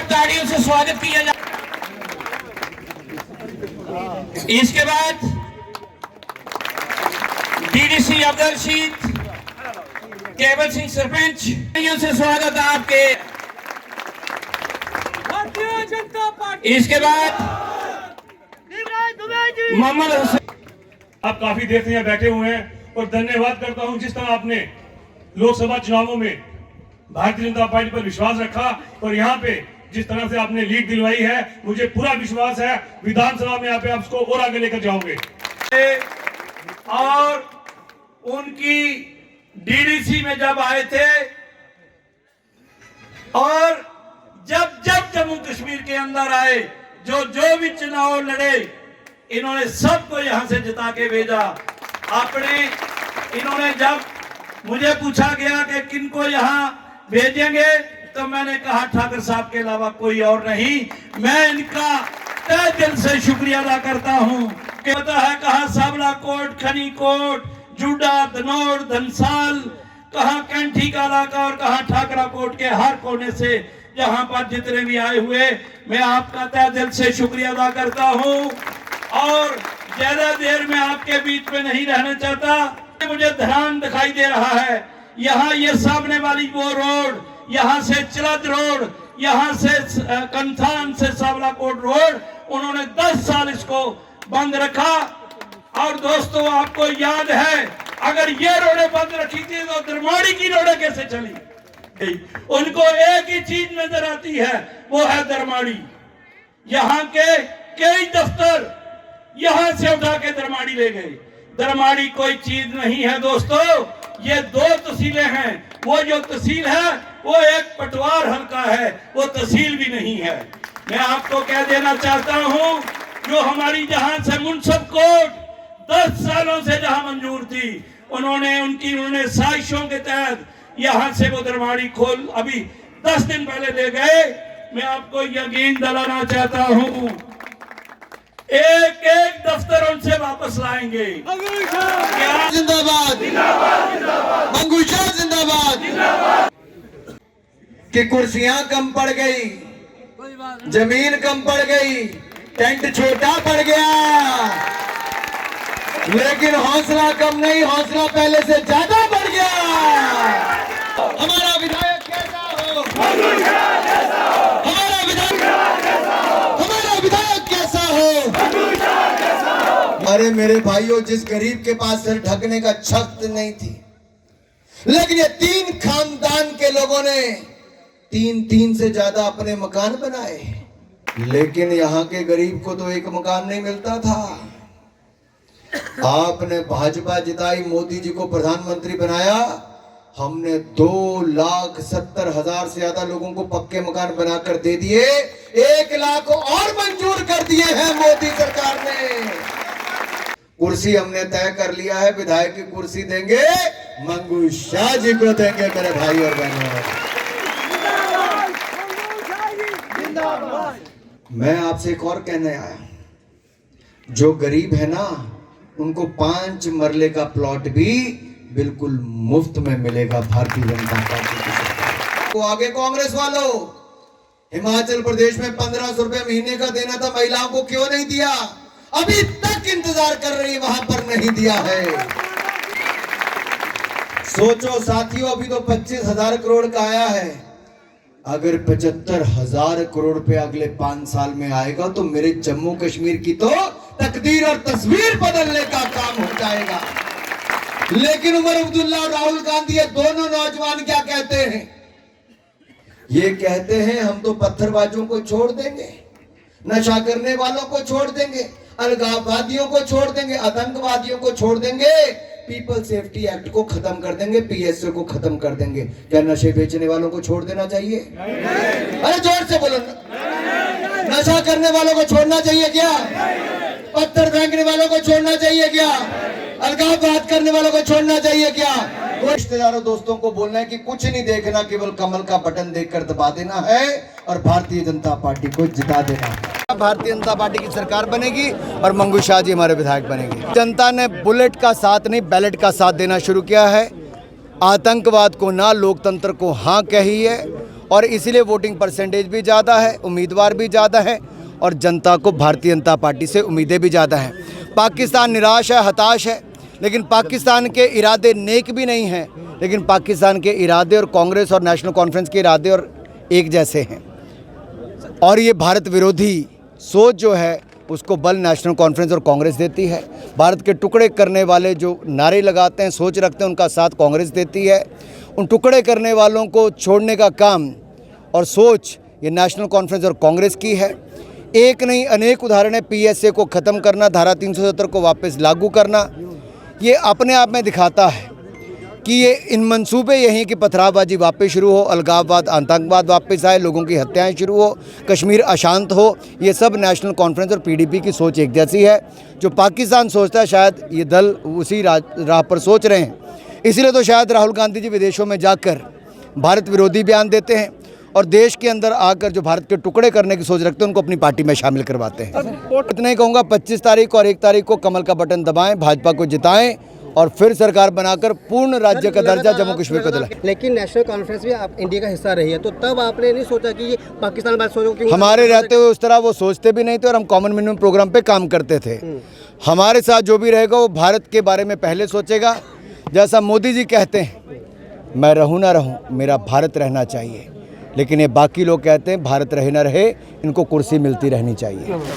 तालियों से स्वागत किया जाए। इसके बाद डीडीसी अब्दुल रशीद, केवल सिंह सरपंच से स्वागत है आपके। भारतीय जनता पार्टी। इसके बाद मोहम्मद हुसैन। आप काफी देर से यहाँ बैठे हुए हैं और धन्यवाद करता हूँ जिस तरह आपने लोकसभा चुनावों में भारतीय जनता पार्टी पर विश्वास रखा और यहाँ पे जिस तरह से आपने लीड दिलवाई है, मुझे पूरा विश्वास है विधानसभा में यहाँ पे आप उसको और आगे लेकर जाओगे। और उनकी डीडीसी में जब आए थे और जब जम्मू कश्मीर के अंदर आए, जो भी चुनाव लड़े, इन्होंने सबको यहां से जिता के भेजा। इन्होंने जब मुझे पूछा गया कि किनको यहां भेजेंगे, तो मैंने कहा ठाकर साहब के अलावा कोई और नहीं। मैं इनका तहे दिल से शुक्रिया अदा करता हूं कि पता है कहा सावला कोट, खनी कोट, जूडा, धनौर, धनसाल, कहा कैंठी का इलाका और कहा ठाकरा कोट के हर कोने से यहाँ पर जितने भी आए हुए, मैं आपका तहे दिल से शुक्रिया अदा करता हूँ। और ज्यादा देर में आपके बीच में नहीं रहना चाहता। मुझे ध्यान दिखाई दे रहा है, यहाँ ये सामने वाली वो रोड, यहाँ से चिलद रोड, यहाँ से कंथान से सावला कोट रोड, उन्होंने 10 साल इसको बंद रखा। और दोस्तों आपको याद है, अगर ये रोडें बंद रखी थी तो दरमाड़ी की रोडें कैसे चली? उनको एक ही चीज नजर आती है, वो है दरमाड़ी। यहाँ के कई दफ्तर यहां से उठा के दरमाड़ी ले गए। दरमाड़ी कोई चीज नहीं है दोस्तों, ये 2 तहसीलें हैं। वो जो तहसील है वो एक पटवार हल्का है, वो तहसील भी नहीं है। मैं आपको कह देना चाहता हूं, जो हमारी जहां से मुनसिफ कोर्ट 10 सालों से जहां मंजूर थी, उन्होंने साजिशों के तहत यहां से वो दरमाड़ी खोल अभी 10 दिन पहले ले गए। मैं आपको यकीन दिलाना चाहता हूं, एक एक दफ्तर उनसे वापस लाएंगे। जिंदाबाद, मंगूशा जिंदाबाद। कि कुर्सियां कम पड़ गई, जमीन कम पड़ गई, टेंट छोटा पड़ गया, लेकिन हौसला कम नहीं, हौसला पहले से ज्यादा बढ़ गया। हमारा विधायक कैसा हो, हमारा विधायक कैसा हो। अरे मेरे भाइयों, जिस गरीब के पास सिर ढकने का छत नहीं थी, लेकिन ये 3 खानदान के लोगों ने 3 से ज्यादा अपने मकान बनाए, लेकिन यहाँ के गरीब को तो एक मकान नहीं मिलता था। आपने भाजपा जिताई, मोदी जी को प्रधानमंत्री बनाया, हमने 2,70,000 से ज्यादा लोगों को पक्के मकान बनाकर दे दिए, 1 लाख और मंजूर कर दिए हैं मोदी सरकार ने। कुर्सी हमने तय कर लिया है, विधायक की कुर्सी देंगे, मंगू शाह जी को देंगे मेरे भाई और बहनों। मैं आपसे एक और कहने आया, जो गरीब है ना, उनको 5 मरले का प्लॉट भी बिल्कुल मुफ्त में मिलेगा भारतीय जनता पार्टी की सरकार। तो आगे कांग्रेस वालों, हिमाचल प्रदेश में 1500 रुपए महीने का देना था, महिलाओं को क्यों नहीं दिया? अभी तक इंतजार कर रही, वहां पर नहीं दिया है। सोचो साथियों, अभी तो 25,000 करोड़ का आया है, अगर 75,000 करोड़ रुपए अगले 5 साल में आएगा तो मेरे जम्मू कश्मीर की तो तकदीर और तस्वीर बदलने का काम हो जाएगा। लेकिन उमर अब्दुल्ला और राहुल गांधी, ये दोनों नौजवान क्या कहते हैं? ये कहते हैं हम तो पत्थरबाजों को छोड़ देंगे, नशा करने वालों को छोड़ देंगे, अलगाववादियों को छोड़ देंगे, आतंकवादियों को छोड़ देंगे, पीपल सेफ्टी एक्ट को खत्म कर देंगे, पीएसए को खत्म कर देंगे। क्या नशे बेचने वालों को छोड़ देना चाहिए? अरे जोर से बोलो, नशा करने वालों को छोड़ना चाहिए क्या? पत्थर फेंकने वालों को छोड़ना चाहिए क्या? अलगाववाद करने वालों को छोड़ना चाहिए क्या? रिश्तेदारों दोस्तों को बोलना है कि कुछ नहीं देखना, केवल कमल का बटन देखकर दबा देना है और भारतीय जनता पार्टी को जिता देना है। भारतीय जनता पार्टी की सरकार बनेगी और मंगू शाह जी हमारे विधायक बनेंगे। जनता ने बुलेट का साथ नहीं, बैलेट का साथ देना शुरू किया है। आतंकवाद को ना, लोकतंत्र को हाँ कही है और इसीलिए वोटिंग परसेंटेज भी ज़्यादा है, उम्मीदवार भी ज़्यादा है और जनता को भारतीय जनता पार्टी से उम्मीदें भी ज़्यादा हैं। पाकिस्तान निराश है, हताश है, लेकिन पाकिस्तान के इरादे नेक भी नहीं हैं, लेकिन पाकिस्तान के इरादे और कांग्रेस और नेशनल कॉन्फ्रेंस के इरादे और एक जैसे हैं। और ये भारत विरोधी सोच जो है उसको बल नेशनल कॉन्फ्रेंस और कांग्रेस देती है। भारत के टुकड़े करने वाले जो नारे लगाते हैं, सोच रखते हैं, उनका साथ कांग्रेस देती है। उन टुकड़े करने वालों को छोड़ने का काम और सोच ये नेशनल कॉन्फ्रेंस और कांग्रेस की है। एक नहीं अनेक उदाहरण है। PSA को ख़त्म करना, धारा 370 को वापस लागू करना, ये अपने आप में दिखाता है कि ये इन मंसूबे यही हैं कि पथरावबाजी वापस शुरू हो, अलगाववाद आतंकवाद वापस आए, लोगों की हत्याएं शुरू हो, कश्मीर अशांत हो। ये सब नेशनल कॉन्फ्रेंस और PDP की सोच एक जैसी है। जो पाकिस्तान सोचता है शायद ये दल उसी राह पर सोच रहे हैं। इसीलिए तो शायद राहुल गांधी जी विदेशों में जाकर भारत विरोधी बयान देते हैं और देश के अंदर आकर जो भारत के टुकड़े करने की सोच रखते हैं उनको अपनी पार्टी में शामिल करवाते हैं। इतना ही कहूँगा, 25 तारीख और 1 तारीख को कमल का बटन दबाएं, भाजपा को जिताएं और फिर सरकार बनाकर पूर्ण राज्य का दर्जा जम्मू कश्मीर को दिलाएं। लेकिन नेशनल कॉन्फ्रेंस भी आप इंडिया का हिस्सा रही है, तो तब आपने नहीं सोचा कि ये पाकिस्तान बात सोचो? क्यों हमारे रहते हुए उस तरह वो सोचते भी नहीं थे और हम कॉमन मिनिमम प्रोग्राम पे काम करते थे। हमारे साथ जो भी रहेगा वो भारत के बारे में पहले सोचेगा। जैसा मोदी जी कहते हैं, मैं रहूं ना रहूं, मेरा भारत रहना चाहिए, लेकिन ये बाकी लोग कहते हैं भारत रहे ना रहे, इनको कुर्सी मिलती रहनी चाहिए।